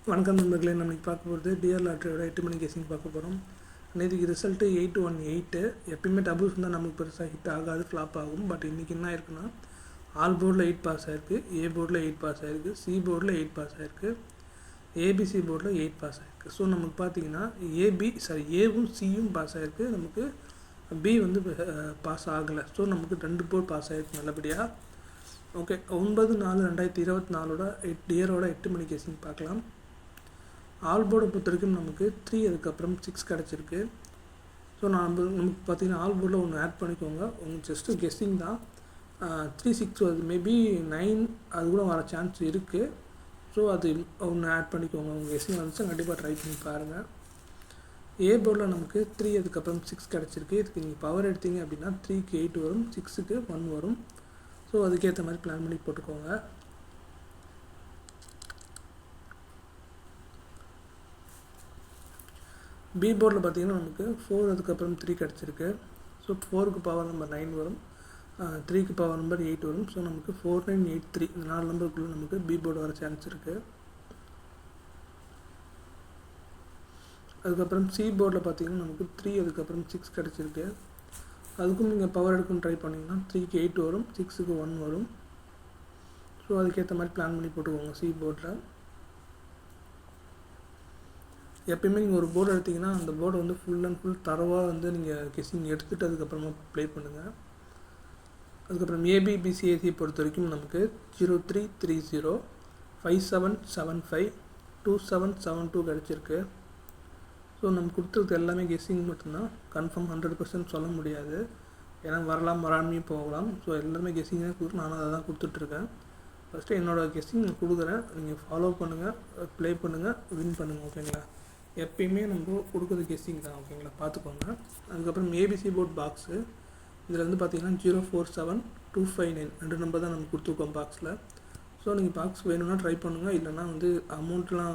வணக்கம் நண்பர்களே. நம்ம இன்றைக்கி பார்க்க போகிறது டிஆர் லாட்ரியோட 8 மணி கேசிங் பார்க்க போகிறோம். நேற்றுக்கு ரிசல்ட்டு 818. எப்பயுமே டபுள்ஸ் இருந்தால் நமக்கு பெருசாக ஹிட் ஆகாது, ஃப்ளாப் ஆகும். பட் இன்றைக்கி என்ன ஆயிருக்குன்னா, ஆல் போர்டில் 8 பாஸ் ஆகிருக்கு, ஏ போர்டில் 8 பாஸ் ஆகிருக்கு, சி போர்டில் 8 பாஸ் ஆகிருக்கு, ஏபிசி போர்டில் 8 பாஸ் ஆகிருக்கு. ஸோ நமக்கு பார்த்தீங்கன்னா ஏவும் சியும் பாஸ் ஆகிருக்கு, நமக்கு பி வந்து பாஸ் ஆகலை. ஸோ நமக்கு 2 போர்டு பாஸ் ஆகிருக்கு நல்லபடியாக. ஓகே, 9/4/2024 டியரோட 8 மணி கேசிங் பார்க்கலாம். ஆல் போர்டை பொறுத்த வரைக்கும் நமக்கு 3, அதுக்கப்புறம் 6 கிடச்சிருக்கு. ஸோ நமக்கு பார்த்தீங்கன்னா ஆல் போர்டில் ஒன்று ஆட் பண்ணிக்கோங்க. உங்களுக்கு ஜஸ்ட்டு கெஸ்ஸிங் தான். 3, 6 வருது, மேபி 9 அது கூட வர சான்ஸ் இருக்குது. ஸோ அது ஒன்று ஆட் பண்ணிக்கோங்க. உங்கள் கெஸ்ஸிங் வந்துச்சு கண்டிப்பாக ட்ரை பண்ணி பாருங்கள். ஏ போர்டில் நமக்கு 3, அதுக்கப்புறம் 6 கிடச்சிருக்கு. இதுக்கு நீங்கள் பவர் எடுத்தீங்க அப்படின்னா 3க்கு 8 வரும், 6க்கு 1 வரும். ஸோ அதுக்கேற்ற மாதிரி பிளான் பண்ணி போட்டுக்கோங்க. பி போர்டில் பார்த்தீங்கன்னா நமக்கு 4, அதுக்கப்புறம் 3 கிடச்சிருக்கு. ஸோ 4க்கு பவர் நம்பர் 9 வரும், 3க்கு பவர் நம்பர் 8 வரும். ஸோ நமக்கு 4983 இந்த 4 நம்பருக்குள்ளே நமக்கு பி போர்டு வர சான்ஸ் இருக்குது. அதுக்கப்புறம் சி போர்டில் பார்த்தீங்கன்னா நமக்கு 3, அதுக்கப்புறம் 6 கிடச்சிருக்கு. அதுக்கும் நீங்கள் பவர் எடுக்கணும்னு ட்ரை பண்ணிங்கன்னா 3க்கு 8 வரும், 6க்கு 1 வரும். ஸோ அதுக்கேற்ற மாதிரி பிளான் பண்ணி போட்டுக்கோங்க சி போர்டில். எப்பயுமே நீங்கள் ஒரு போர்டு எடுத்திங்கன்னா அந்த போர்டை வந்து ஃபுல் அண்ட் ஃபுல் தரவாக வந்து நீங்கள் கெஸ்ஸிங் எடுத்துகிட்டு அதுக்கப்புறமா ப்ளே பண்ணுங்கள். அதுக்கப்புறம் ஏபிபிசிஏசி பொறுத்த வரைக்கும் நமக்கு 0330 5775 2772 கிடச்சிருக்கு. ஸோ நம்ம கொடுத்துருக்கு எல்லாமே கெஸ்ஸிங் மட்டும்தான், கன்ஃபார்ம் 100% சொல்ல முடியாது. ஏன்னா வராமையும் போகலாம். ஸோ எல்லாமே கெஸ்ஸிங்காக கொடுத்து நானும் அதை தான் கொடுத்துட்ருக்கேன். ஃபஸ்ட்டு என்னோடய கெஸ்ஸிங் நான் கொடுக்குறேன், நீங்கள் ஃபாலோ பண்ணுங்கள், ப்ளே பண்ணுங்கள், வின் பண்ணுங்கள். ஓகேங்களா? எப்பயுமே நம்ம கொடுக்குறது கெஸ்ஸிங் தான். ஓகேங்களா? பார்த்துக்கோங்க. அதுக்கப்புறம் ஏபிசி போர்ட் பாக்ஸு, இதில் வந்து பார்த்திங்கன்னா 047259 2 நம்பர் தான் நம்ம கொடுத்துருக்கோம் பாக்ஸில். ஸோ நீங்கள் பாக்ஸ் வேணும்னா ட்ரை பண்ணுங்கள். இல்லைனா வந்து அமௌண்ட்லாம்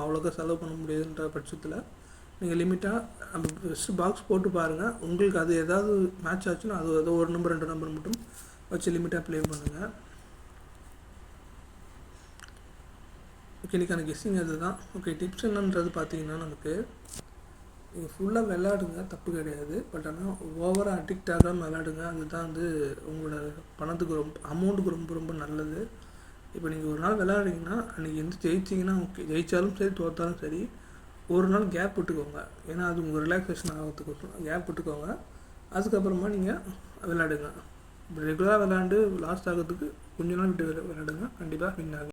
அவ்வளோக்கா செலவு பண்ண முடியாதுன்ற பட்சத்தில் நீங்கள் லிமிட்டாக நம்ம ஃபஸ்ட்டு பாக்ஸ் போட்டு பாருங்கள். உங்களுக்கு அது ஏதாவது மேட்ச் ஆச்சுன்னா அது ஏதோ 1 நம்பர் 2 நம்பர் மட்டும் வச்சு லிமிட்டாக ப்ளே பண்ணுங்கள். ஓகே, இன்றைக்கான கெஸ்ஸிங் அது தான். ஓகே, டிப்ஸ் என்னன்றது பார்த்தீங்கன்னா நமக்கு நீங்கள் ஃபுல்லாக விளாடுங்க, தப்பு கிடையாது. பட் ஆனால் ஓவராக அடிக்ட் ஆகாமல் விளாடுங்க. அதுதான் வந்து உங்களோட பணத்துக்கு அமௌண்ட்டுக்கு ரொம்ப நல்லது. இப்போ நீங்கள் ஒரு நாள் விளாட்றீங்கன்னா அன்றைக்கி வந்து ஜெயிச்சிங்கன்னா ஓகே, ஜெயித்தாலும் சரி தோற்றாலும் சரி ஒரு நாள் கேப் விட்டுக்கோங்க. ஏன்னா அது உங்கள் ரிலாக்ஸேஷன் ஆகிறதுக்கு கேப் விட்டுக்கோங்க. அதுக்கப்புறமா நீங்கள் விளாடுங்க. இப்போ ரெகுலராக விளாண்டு லாஸ்ட் ஆகிறதுக்கு கொஞ்ச நாள் விட்டு விளாடுங்க, கண்டிப்பாக வின் ஆகும்.